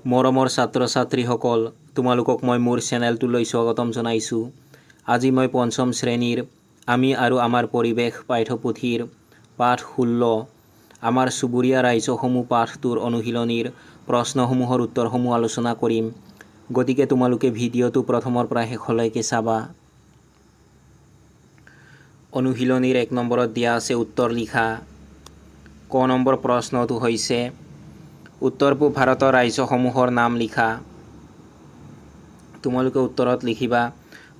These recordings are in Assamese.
মৰমৰ ছাত্ৰ ছাত্ৰীসকল, তোমালোকক মই মোৰ চেনেলটোলৈ স্বাগতম জনাইছোঁ। আজি মই পঞ্চম শ্ৰেণীৰ আমি আৰু আমাৰ পৰিৱেশ পাঠ্যপুথিৰ পাঠ 16 আমাৰ চুবুৰীয়া ৰাজ্যসমূহ পাঠটোৰ অনুশীলনীৰ প্ৰশ্নসমূহৰ উত্তৰসমূহ আলোচনা কৰিম। গতিকে তোমালোকে ভিডিঅ'টো প্ৰথমৰ পৰা শেষলৈকে চাবা। অনুশীলনীৰ 1 নম্বৰত দিয়া আছে উত্তৰ লিখা। ক নম্বৰ প্ৰশ্নটো হৈছে উত্তৰ পূব ভাৰতৰ ৰাজ্যসমূহৰ নাম লিখা। তোমালোকে উত্তৰত লিখিবা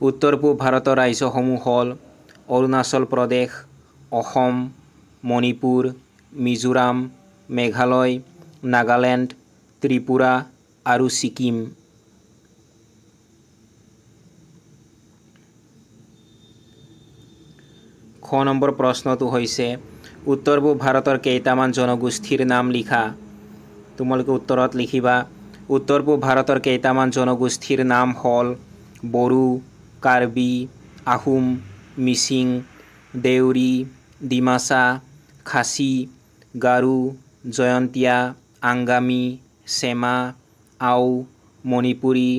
উত্তৰ পূব ভাৰতৰ ৰাজ্যসমূহ হ'ল অৰুণাচল প্ৰদেশ, অসম, মণিপুৰ, মিজোৰাম, মেঘালয়, নাগালেণ্ড, ত্ৰিপুৰা আৰু ছিকিম। খ নম্বৰ প্ৰশ্নটো হৈছে উত্তৰ পূব ভাৰতৰ কেইটামান জনগোষ্ঠীৰ নাম লিখা। তোমালোকে উত্তৰত লিখিবা উত্তৰ পূব ভাৰতৰ কেইটামান জনগোষ্ঠীৰ নাম হ'ল বড়ো, কাৰ্বি, আহোম, মিচিং, দেউৰী, ডিমাছা, খাচী, গাৰো, জয়ন্তীয়া, আংগামী, চেমা, আও, মণিপুৰী,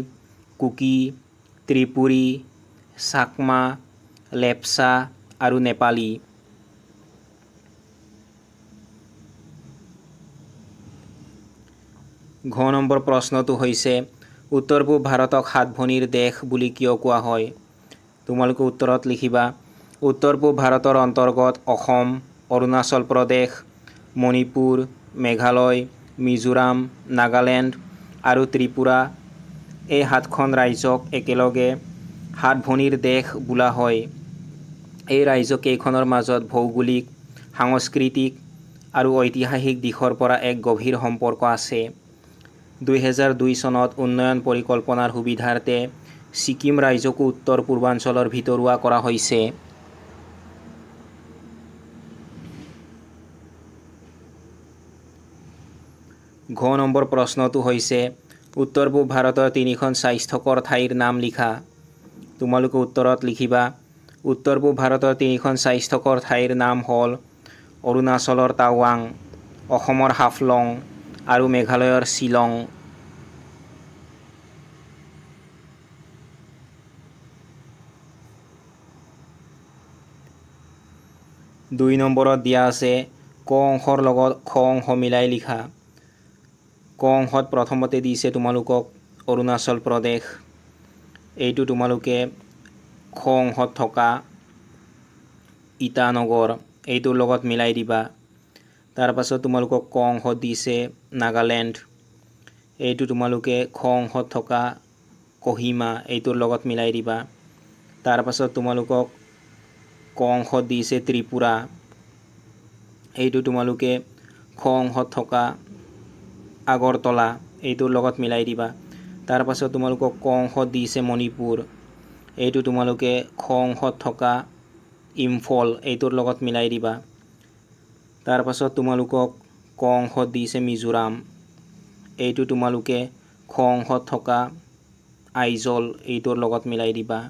কুকি, ত্ৰিপুৰী, চাকমা, লেপচা আৰু নেপালী। ঘ নম্বৰ প্ৰশ্নটো হৈছে উত্তৰ পূব ভাৰতক 7 ভনীৰ দেশ বুলি কিয় কোৱা হয়। তোমালোকে উত্তৰত লিখিবা উত্তৰ পূব ভাৰতৰ অন্তৰ্গত অসম, অৰুণাচল প্ৰদেশ, মণিপুৰ, মেঘালয়, মিজোৰাম, নাগালেণ্ড আৰু ত্ৰিপুৰা এই 7খন ৰাজ্যক একেলগে 7 ভনীৰ দেশ বোলা হয়। এই ৰাজ্যকেইখনৰ মাজত ভৌগোলিক, সাংস্কৃতিক আৰু ঐতিহাসিক দিশৰ পৰা এক গভীৰ সম্পৰ্ক আছে। 2002 চনত উন্নয়ন পৰিকল্পনাৰ সুবিধাৰ্থে ছিকিম ৰাজ্যকো উত্তৰ পূৰ্বাঞ্চলৰ ভিতৰুৱা কৰা হৈছে। ঘ নম্বৰ প্ৰশ্নটো হৈছে উত্তৰ পূব ভাৰতৰ 3খন স্বাস্থ্যকৰ ঠাইৰ নাম লিখা। তোমালোকে উত্তৰত লিখিবা উত্তৰ পূব ভাৰতৰ 3খন স্বাস্থ্যকৰ ঠাইৰ নাম হ'ল অৰুণাচলৰ টাৱাং, অসমৰ হাফলং আৰু মেঘালয়ৰ শ্বিলং। 2 নম্বৰত দিয়া আছে ক অংশৰ লগত খ অংশ মিলাই লিখা। ক অংশত প্ৰথমতে দিছে তোমালোকক অৰুণাচল প্ৰদেশ। এইটো তোমালোকে খ অংশত থকা ইটানগৰ এইটোৰ লগত মিলাই দিবা। তাৰ পাছত তোমালোকক ক অংশত দিছে নাগালেণ্ড। এইটো তোমালোকে খ অংশত থকা কহিমা এইটোৰ লগত মিলাই দিবা। তাৰ পাছত তোমালোকক ক অংশত দিছে ত্ৰিপুৰা। এইটো তোমালোকে খ অংশত থকা আগৰতলা এইটোৰ লগত মিলাই দিবা। তাৰ পাছত তোমালোকক ক অংশত দিছে মণিপুৰ। এইটো তোমালোকে খ অংশত থকা ইম্ফল এইটোৰ লগত মিলাই দিবা। তাৰ পাছত তোমালোকক ক অংশত দিছে মিজোৰাম। এইটো তোমালোকে খ অংশত থকা আইজল এইটোৰ লগত মিলাই দিবা।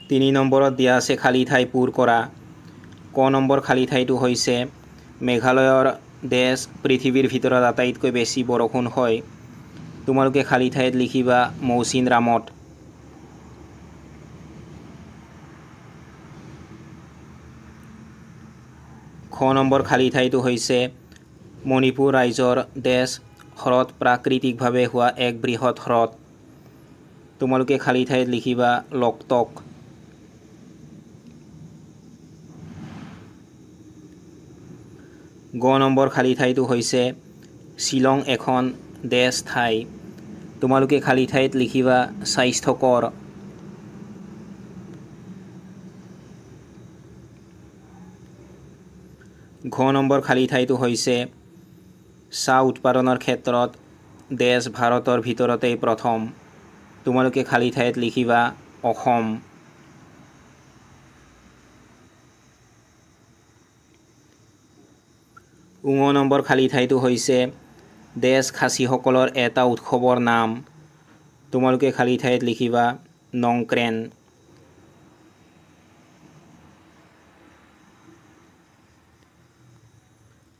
তিনি নম্বৰত দিয়া আছে খালী ঠাই পূৰ কৰা। ক নম্বৰ খালী ঠাইটো হৈছে মেঘালয়ৰ দেশ পৃথিৱীৰ ভিতৰত আটাইতকৈ বেছি বৰষুণ হয়। তোমালোকে খালী ঠাইত লিখিবা মৌচিনৰামত। খ নম্বৰ খালী ঠাইটো হৈছে মণিপুৰ ৰাজ্যৰ দেশ হ্ৰদ প্ৰাকৃতিকভাৱে হোৱা এক বৃহৎ হ্ৰদ। তোমালোকে খালী ঠাইত লিখিবা লকটক। গ নম্বৰ খালী ঠাইটো হৈছে শ্বিলং এখন দেশ ঠাই। তোমালোকে খালী ঠাইত লিখিবা স্বাস্থ্যকৰ। ঘ নম্বৰ খালী ঠাইটো হৈছে চাহ উৎপাদনৰ ক্ষেত্ৰত দেশ ভাৰতৰ ভিতৰতেই প্ৰথম। তোমালোকে খালী ঠাইত লিখিবা অসম। ঙ নম্বৰ খালী ঠাইটো হৈছে দেশ খাচীসকলৰ এটা উৎসৱৰ নাম। তোমালোকে খালী ঠাইত লিখিবা নংক্ৰেন।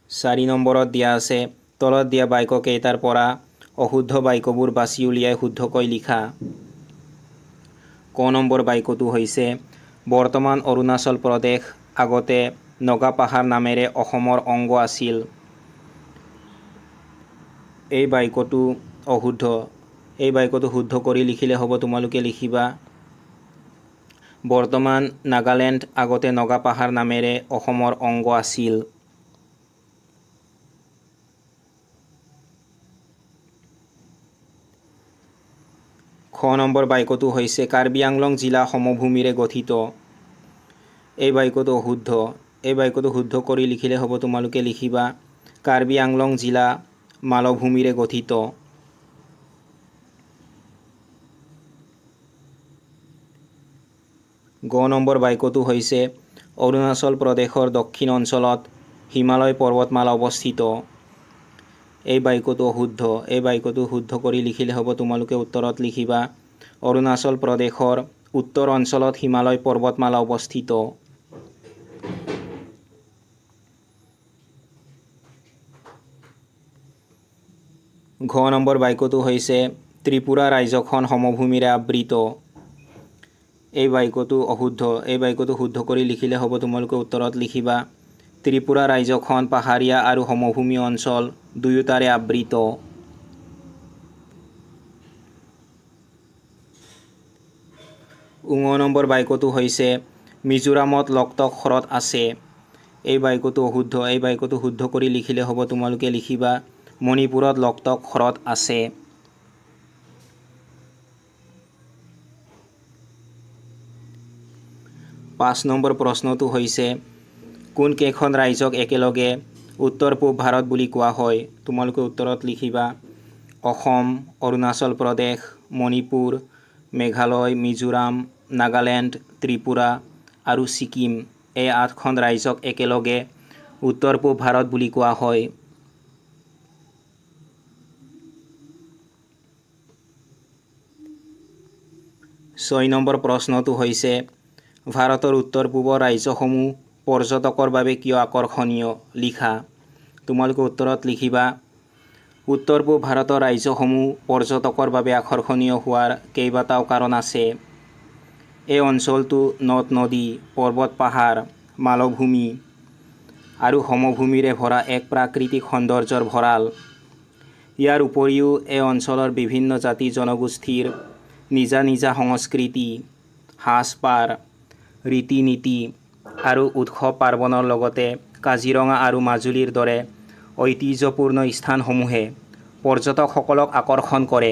4 নম্বৰত দিয়া আছে তলত দিয়া বাক্যকেইটাৰ পৰা অশুদ্ধ বাক্যবোৰ বাছি উলিয়াই শুদ্ধকৈ লিখা। ক নম্বৰ বাক্যটো হৈছে বৰ্তমান অৰুণাচল প্ৰদেশ আগতে নগা পাহাৰ নামেৰে অসমৰ অংগ আছিল। এই বাক্যটো অশুদ্ধ। এই বাক্যটো শুদ্ধ কৰি লিখিলে হ'ব। তোমালোকে লিখিবা বৰ্তমান নাগালেণ্ড আগতে নগা পাহাৰ নামেৰে অসমৰ অংগ আছিল। খ নম্বৰ বাক্যটো হৈছে কাৰ্বি আংলং জিলা সমভূমিৰে গঠিত। এই বাক্যটো অশুদ্ধ। এই বাক্যটো শুদ্ধ কৰি লিখিলে হ'ব। তোমালোকে লিখিবা কাৰ্বি আংলং জিলা মালভূমিৰে গঠিত। গ নম্বৰ বাক্যটো হৈছে অৰুণাচল প্ৰদেশৰ দক্ষিণ অঞ্চলত হিমালয় পৰ্বতমালা অৱস্থিত। এই বাক্যটো অশুদ্ধ। এই বাক্যটো শুদ্ধ কৰি লিখিলে হ'ব। তোমালোকে উত্তৰত লিখিবা অৰুণাচল প্ৰদেশৰ উত্তৰ অঞ্চলত হিমালয় পৰ্বতমালা অৱস্থিত। ঘ নম্বৰ বাক্যটো হৈছে ত্ৰিপুৰা ৰাজ্যখন সমভূমিৰে আবৃত। এই বাক্যটো অশুদ্ধ। এই বাক্যটো শুদ্ধ কৰি লিখিলে হ'ব। তোমালোকে উত্তৰত লিখিবা ত্ৰিপুৰা ৰাজ্যখন পাহাৰীয়া আৰু সমভূমি অঞ্চল দুয়োটাৰে আবৃত। ঙ নম্বৰ বাক্যটো হৈছে মিজোৰামত লকটক হ্ৰদ আছে। এই বাক্যটো অশুদ্ধ। এই বাক্যটো শুদ্ধ কৰি লিখিলে হ'ব। তোমালোকে লিখিবা মণিপুৰত লকটক হ্ৰদ আছে। 5 নম্বৰ প্ৰশ্নটো হৈছে কোন কেইখন ৰাজ্যক একেলগে উত্তৰ পূব ভাৰত বুলি কোৱা হয়। তোমালোকে উত্তৰত লিখিবা অসম, অৰুণাচল প্ৰদেশ, মণিপুৰ, মেঘালয়, মিজোৰাম, নাগালেণ্ড, ত্ৰিপুৰা আৰু ছিকিম। এই 8খন ৰাজ্যক একেলগে উত্তৰ পূব ভাৰত বুলি কোৱা হয়। ছয় নম্বৰ প্ৰশ্নটো হৈছে ভাৰতৰ উত্তৰ পূবৰ ৰাজ্যসমূহ পৰ্যটকৰ বাবে কিয় আকৰ্ষণীয় লিখা। তোমালোকে উত্তৰত লিখিবা উত্তৰ পূব ভাৰতৰ ৰাজ্যসমূহ পৰ্যটকৰ বাবে আকৰ্ষণীয় হোৱাৰ কেইবাটাও কাৰণ আছে। এই অঞ্চলটো নদ নদী, পৰ্বত পাহাৰ, মালভূমি আৰু সমভূমিৰে ভৰা এক প্ৰাকৃতিক সৌন্দৰ্যৰ ভঁৰাল। ইয়াৰ উপৰিও এই অঞ্চলৰ বিভিন্ন জাতি জনগোষ্ঠীৰ নিজা নিজা সংস্কৃতি, সাজ-পাৰ, ৰীতি-নীতি আৰু উৎসৱ পাৰ্বণৰ লগতে কাজিৰঙা আৰু মাজুলীৰ দৰে ঐতিহ্যপূৰ্ণ স্থানসমূহে পৰ্যটকসকলক আকৰ্ষণ কৰে।